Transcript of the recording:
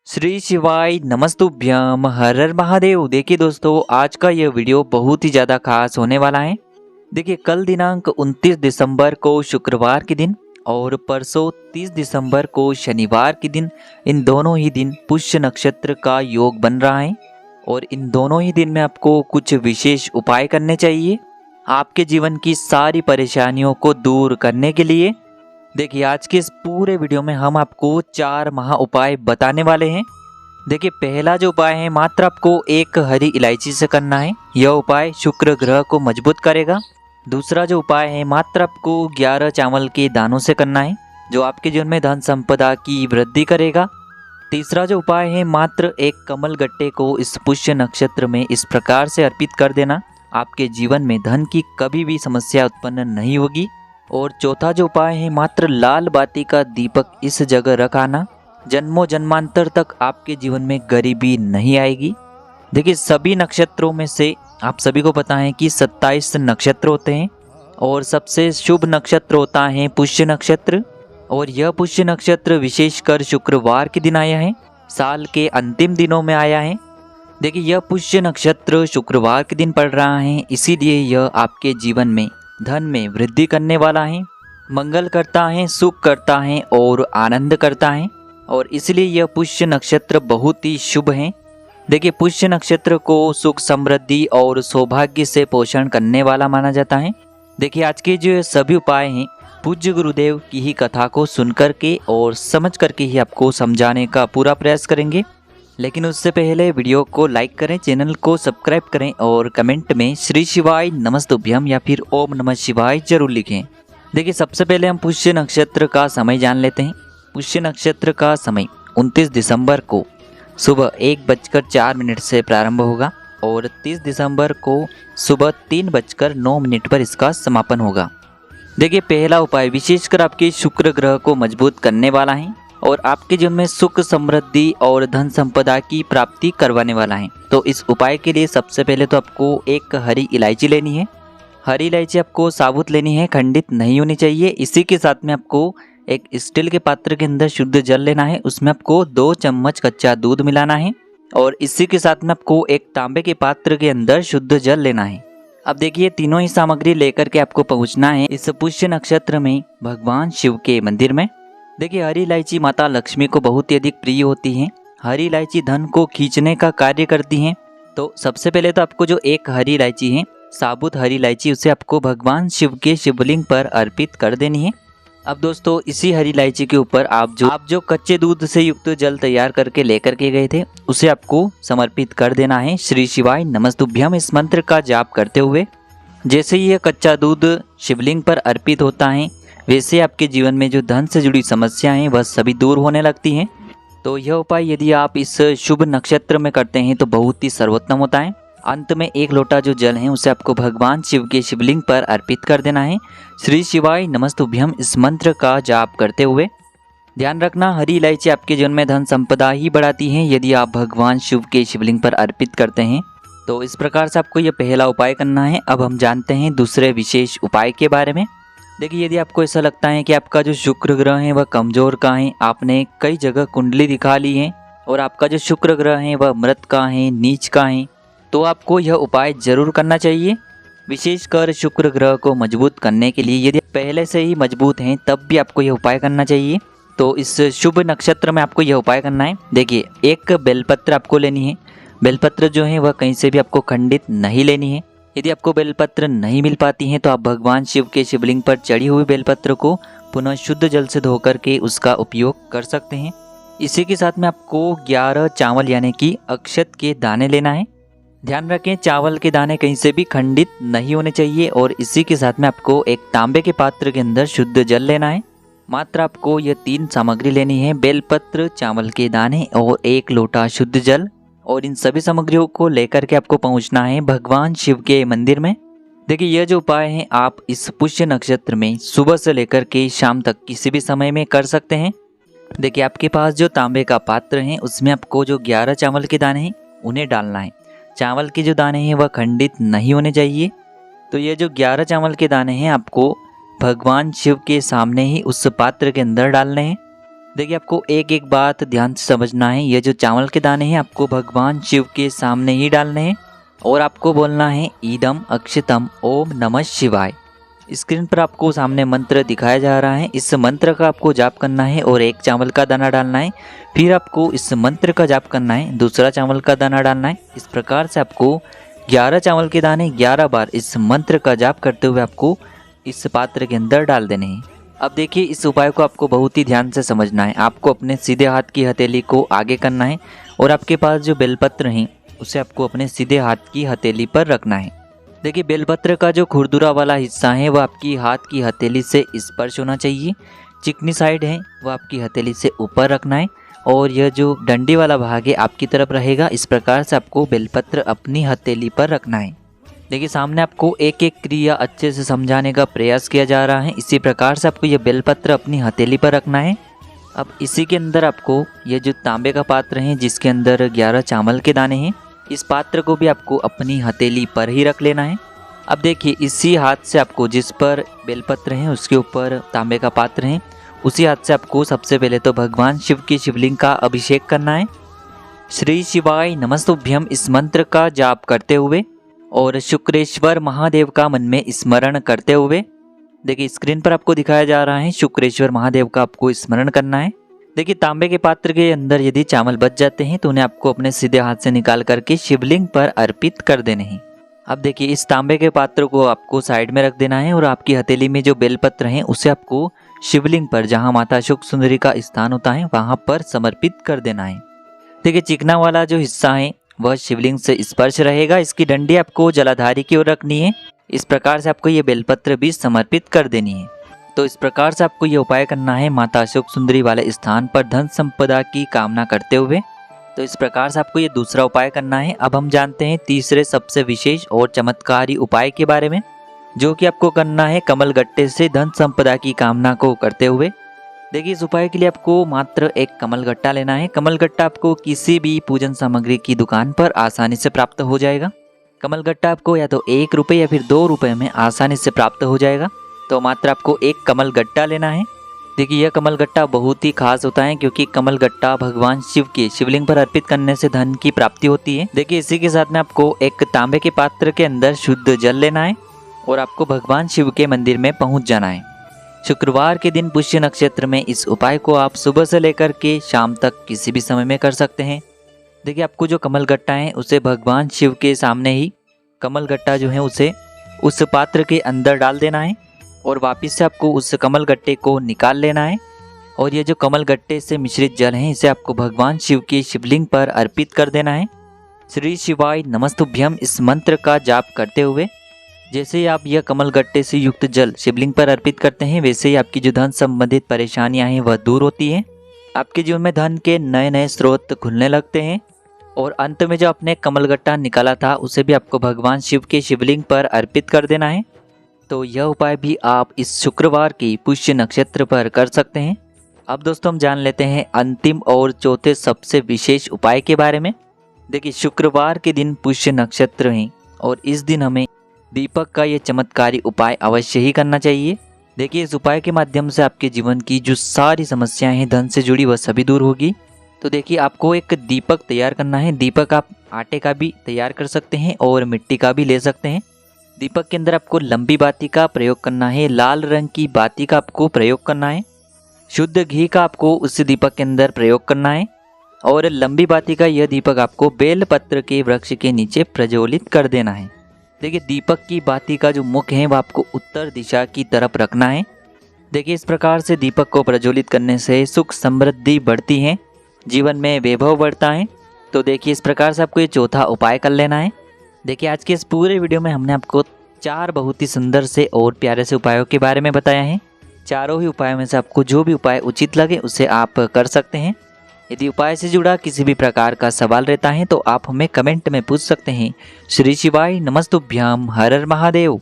श्री शिवाय नमस्तुभ्यम हर हर महादेव। देखिए दोस्तों, आज का यह वीडियो बहुत ही ज़्यादा खास होने वाला है। देखिए, कल दिनांक 29 दिसंबर को शुक्रवार के दिन और परसों 30 दिसंबर को शनिवार के दिन, इन दोनों ही दिन पुष्य नक्षत्र का योग बन रहा है। और इन दोनों ही दिन में आपको कुछ विशेष उपाय करने चाहिए आपके जीवन की सारी परेशानियों को दूर करने के लिए। देखिए, आज के इस पूरे वीडियो में हम आपको 4 महा उपाय बताने वाले हैं। देखिए, पहला जो उपाय है, मात्र आपको एक हरी इलायची से करना है। यह उपाय शुक्र ग्रह को मजबूत करेगा। दूसरा जो उपाय है, मात्र आपको 11 चावल के दानों से करना है, जो आपके जीवन में धन संपदा की वृद्धि करेगा। तीसरा जो उपाय है, मात्र एक कमल गट्टे को इस पुष्य नक्षत्र में इस प्रकार से अर्पित कर देना, आपके जीवन में धन की कभी भी समस्या उत्पन्न नहीं होगी। और चौथा जो उपाय है, मात्र लाल बाती का दीपक इस जगह रखाना, जन्मों जन्मांतर तक आपके जीवन में गरीबी नहीं आएगी। देखिए, सभी नक्षत्रों में से आप सभी को पता है कि 27 नक्षत्र होते हैं और सबसे शुभ नक्षत्र होता है पुष्य नक्षत्र। और यह पुष्य नक्षत्र विशेषकर शुक्रवार के दिन आया है, साल के अंतिम दिनों में आया है। देखिए, यह पुष्य नक्षत्र शुक्रवार के दिन पड़ रहा है, इसीलिए यह आपके जीवन में धन में वृद्धि करने वाला है, मंगल करता है, सुख करता है और आनंद करता है। और इसलिए यह पुष्य नक्षत्र बहुत ही शुभ है। देखिए, पुष्य नक्षत्र को सुख, समृद्धि और सौभाग्य से पोषण करने वाला माना जाता है। देखिए, आज के जो सभी उपाय हैं, पूज्य गुरुदेव की ही कथा को सुन करके और समझ करके ही आपको समझाने का पूरा प्रयास करेंगे। लेकिन उससे पहले वीडियो को लाइक करें, चैनल को सब्सक्राइब करें और कमेंट में श्री शिवाय नमस्तुभ्यम या फिर ओम नमः शिवाय जरूर लिखें। देखिए, सबसे पहले हम पुष्य नक्षत्र का समय जान लेते हैं। पुष्य नक्षत्र का समय 29 दिसंबर को सुबह 1:04 से प्रारंभ होगा और 30 दिसंबर को सुबह 3:09 पर इसका समापन होगा। देखिए, पहला उपाय विशेषकर आपके शुक्र ग्रह को मजबूत करने वाला है और आपके जीवन में सुख, समृद्धि और धन संपदा की प्राप्ति करवाने वाला है। तो इस उपाय के लिए सबसे पहले तो आपको एक हरी इलायची लेनी है। हरी इलायची आपको साबुत लेनी है, खंडित नहीं होनी चाहिए। इसी के साथ में आपको एक स्टील के पात्र के अंदर शुद्ध जल लेना है, उसमें आपको 2 चम्मच कच्चा दूध मिलाना है और इसी के साथ में आपको एक तांबे के पात्र के अंदर शुद्ध जल लेना है। अब देखिए, तीनों ही सामग्री लेकर के आपको पहुंचना है इस पुष्य नक्षत्र में भगवान शिव के मंदिर में। देखिए, हरी इलायची माता लक्ष्मी को बहुत ही अधिक प्रिय होती हैं। हरी इलायची धन को खींचने का कार्य करती हैं। तो सबसे पहले तो आपको जो एक हरी इलायची है, साबुत हरी इलायची, उसे आपको भगवान शिव के शिवलिंग पर अर्पित कर देनी है। अब दोस्तों, इसी हरी इलायची के ऊपर आप जो कच्चे दूध से युक्त जल तैयार करके लेकर के गए थे, उसे आपको समर्पित कर देना है श्री शिवाय नमस्तुभ्यम इस मंत्र का जाप करते हुए। जैसे ही यह कच्चा दूध शिवलिंग पर अर्पित होता है, वैसे आपके जीवन में जो धन से जुड़ी समस्याएं हैं वह सभी दूर होने लगती हैं। तो यह उपाय यदि आप इस शुभ नक्षत्र में करते हैं तो बहुत ही सर्वोत्तम होता है। अंत में एक लोटा जो जल है उसे आपको भगवान शिव के शिवलिंग पर अर्पित कर देना है श्री शिवाय नमस्तुभ्यम इस मंत्र का जाप करते हुए। ध्यान रखना, हरी इलायची आपके जीवन में धन संपदा ही बढ़ाती है यदि आप भगवान शिव के शिवलिंग पर अर्पित करते हैं। तो इस प्रकार से आपको यह पहला उपाय करना है। अब हम जानते हैं दूसरे विशेष उपाय के बारे में। देखिए, यदि आपको ऐसा लगता है कि आपका जो शुक्र ग्रह है वह कमजोर का है, आपने कई जगह कुंडली दिखा ली है और आपका जो शुक्र ग्रह है वह मृत का है, नीच का है, तो आपको यह उपाय जरूर करना चाहिए। विशेषकर शुक्र ग्रह को मजबूत करने के लिए, यदि पहले से ही मजबूत हैं तब भी आपको यह उपाय करना चाहिए। तो इस शुभ नक्षत्र में आपको यह उपाय करना है। देखिए, एक बेलपत्र आपको लेनी है। बेलपत्र जो है वह कहीं से भी आपको खंडित नहीं लेनी है। यदि आपको बेलपत्र नहीं मिल पाती हैं तो आप भगवान शिव के शिवलिंग पर चढ़ी हुई बेलपत्र को पुनः शुद्ध जल से धो करके उसका उपयोग कर सकते हैं। इसी के साथ में आपको 11 चावल यानी कि अक्षत के दाने लेना है। ध्यान रखें, चावल के दाने कहीं से भी खंडित नहीं होने चाहिए। और इसी के साथ में आपको एक तांबे के पात्र के अंदर शुद्ध जल लेना है। मात्र आपको यह 3 सामग्री लेनी है, बेलपत्र, चावल के दाने और 1 लोटा शुद्ध जल। और इन सभी सामग्रियों को लेकर के आपको पहुंचना है भगवान शिव के मंदिर में। देखिए, यह जो उपाय है आप इस पुष्य नक्षत्र में सुबह से लेकर के शाम तक किसी भी समय में कर सकते हैं। देखिए, आपके पास जो तांबे का पात्र है उसमें आपको जो 11 चावल के दाने हैं उन्हें डालना है। चावल के जो दाने हैं वह खंडित नहीं होने चाहिए। तो ये जो 11 चावल के दाने हैं आपको भगवान शिव के सामने ही उस पात्र के अंदर डालने हैं। देखिए आपको एक एक बात ध्यान से समझना है। ये जो चावल के दाने हैं आपको भगवान शिव के सामने ही डालने हैं और आपको बोलना है ईदम अक्षतम ओम नमः शिवाय। स्क्रीन पर आपको सामने मंत्र दिखाया जा रहा है, इस मंत्र का आपको जाप करना है और एक चावल का दाना डालना है। फिर आपको इस मंत्र का जाप करना है, दूसरा चावल का दाना डालना है। इस प्रकार से आपको 11 चावल के दाने 11 बार इस मंत्र का जाप करते हुए आपको इस पात्र के अंदर डाल देने हैं। अब देखिए इस उपाय को आपको बहुत ही ध्यान से समझना है। आपको अपने सीधे हाथ की हथेली को आगे करना है और आपके पास जो बेलपत्र हैं उसे आपको अपने सीधे हाथ की हथेली पर रखना है। देखिए बेलपत्र का जो खुरदुरा वाला हिस्सा है वह आपकी हाथ की हथेली से स्पर्श होना चाहिए। चिकनी साइड है वह आपकी हथेली से ऊपर रखना है और यह जो डंडी वाला भाग है आपकी तरफ रहेगा। इस प्रकार से आपको बेलपत्र अपनी हथेली पर रखना है। देखिए सामने आपको एक एक क्रिया अच्छे से समझाने का प्रयास किया जा रहा है। इसी प्रकार से आपको यह बेलपत्र अपनी हथेली पर रखना है। अब इसी के अंदर आपको यह जो तांबे का पात्र है जिसके अंदर 11 चावल के दाने हैं, इस पात्र को भी आपको अपनी हथेली पर ही रख लेना है। अब देखिए इसी हाथ से आपको जिस पर बेलपत्र है उसके ऊपर तांबे का पात्र है, उसी हाथ से आपको सबसे पहले तो भगवान शिव की शिवलिंग का अभिषेक करना है। श्री शिवाय नमस्तुभ्यम इस मंत्र का जाप करते हुए और शुक्रेश्वर महादेव का मन में स्मरण करते हुए, देखिए स्क्रीन पर आपको दिखाया जा रहा है शुक्रेश्वर महादेव का आपको स्मरण करना है। देखिए तांबे के पात्र के अंदर यदि चावल बच जाते हैं तो उन्हें आपको अपने सीधे हाथ से निकाल करके शिवलिंग पर अर्पित कर देने हैं। अब देखिए इस तांबे के पात्र को आपको साइड में रख देना है और आपकी हथेली में जो बेलपत्र हैं उसे आपको शिवलिंग पर जहां माता शुक सुंदरी का स्थान होता है वहां पर समर्पित कर देना है। देखिए चिकना वाला जो हिस्सा है वह शिवलिंग से स्पर्श रहेगा। इसकी डंडी आपको जलाधारी की ओर रखनी है। इस प्रकार से आपको ये बेलपत्र भी समर्पित कर देनी है। तो इस प्रकार से आपको ये उपाय करना है माता अशोक सुंदरी वाले स्थान पर धन संपदा की कामना करते हुए। तो इस प्रकार से आपको ये दूसरा उपाय करना है। अब हम जानते हैं तीसरे सबसे विशेष और चमत्कारी उपाय के बारे में, जो कि आपको करना है कमल गट्टे से धन संपदा की कामना को करते हुए। देखिए इस उपाय के लिए आपको मात्र एक कमल गट्टा लेना है। कमल गट्टा आपको किसी भी पूजन सामग्री की दुकान पर आसानी से प्राप्त हो जाएगा। कमल गट्टा आपको या तो 1 रुपये या फिर 2 रुपये में आसानी से प्राप्त हो जाएगा। तो मात्र आपको एक कमल गट्टा लेना है। देखिए यह कमल गट्टा बहुत ही खास होता है क्योंकि कमल गट्टा भगवान शिव के शिवलिंग पर अर्पित करने से धन की प्राप्ति होती है। देखिए इसी के साथ में आपको एक तांबे के पात्र के अंदर शुद्ध जल लेना है और आपको भगवान शिव के मंदिर में पहुंच जाना है। शुक्रवार के दिन पुष्य नक्षत्र में इस उपाय को आप सुबह से लेकर के शाम तक किसी भी समय में कर सकते हैं। देखिए आपको जो कमल गट्टा है उसे भगवान शिव के सामने ही कमल गट्टा जो है उसे उस पात्र के अंदर डाल देना है और वापस से आपको उस कमल गट्टे को निकाल लेना है। और ये जो कमल गट्टे से मिश्रित जल है इसे आपको भगवान शिव की शिवलिंग पर अर्पित कर देना है। श्री शिवाय नमस्तुभ्यम इस मंत्र का जाप करते हुए जैसे ही आप यह कमल गट्टे से युक्त जल शिवलिंग पर अर्पित करते हैं वैसे ही आपकी जो धन संबंधित परेशानियां हैं वह दूर होती हैं। आपके जीवन में धन के नए नए स्रोत खुलने लगते हैं और अंत में जो आपने कमल गट्टा निकाला था उसे भी आपको भगवान शिव के शिवलिंग पर अर्पित कर देना है। तो यह उपाय भी आप इस शुक्रवार की पुष्य नक्षत्र पर कर सकते हैं। अब दोस्तों हम जान लेते हैं अंतिम और चौथे सबसे विशेष उपाय के बारे में। देखिए शुक्रवार के दिन पुष्य नक्षत्र है और इस दिन हमें दीपक का ये चमत्कारी उपाय अवश्य ही करना चाहिए। देखिए इस उपाय के माध्यम से आपके जीवन की जो सारी समस्याएं हैं धन से जुड़ी वह सभी दूर होगी। तो देखिए आपको एक दीपक तैयार करना है। दीपक आप आटे का भी तैयार कर सकते हैं और मिट्टी का भी ले सकते हैं। दीपक के अंदर आपको लंबी बाती का प्रयोग करना है, लाल रंग की बाती का आपको प्रयोग करना है, शुद्ध घी का आपको उस दीपक के अंदर प्रयोग करना है और लंबी बाती का यह दीपक आपको बेल पत्र के वृक्ष के नीचे प्रज्वलित कर देना है। देखिए दीपक की बाती का जो मुख है वह आपको उत्तर दिशा की तरफ रखना है। देखिए इस प्रकार से दीपक को प्रज्वलित करने से सुख समृद्धि बढ़ती है, जीवन में वैभव बढ़ता है। तो देखिए इस प्रकार से आपको ये चौथा उपाय कर लेना है। देखिए आज के इस पूरे वीडियो में हमने आपको 4 बहुत ही सुंदर से और प्यारे से उपायों के बारे में बताया है। चारों ही उपायों में से आपको जो भी उपाय उचित लगे उसे आप कर सकते हैं। यदि उपाय से जुड़ा किसी भी प्रकार का सवाल रहता है तो आप हमें कमेंट में पूछ सकते हैं। श्री शिवाय नमस्तुभ्याम हर हर महादेव।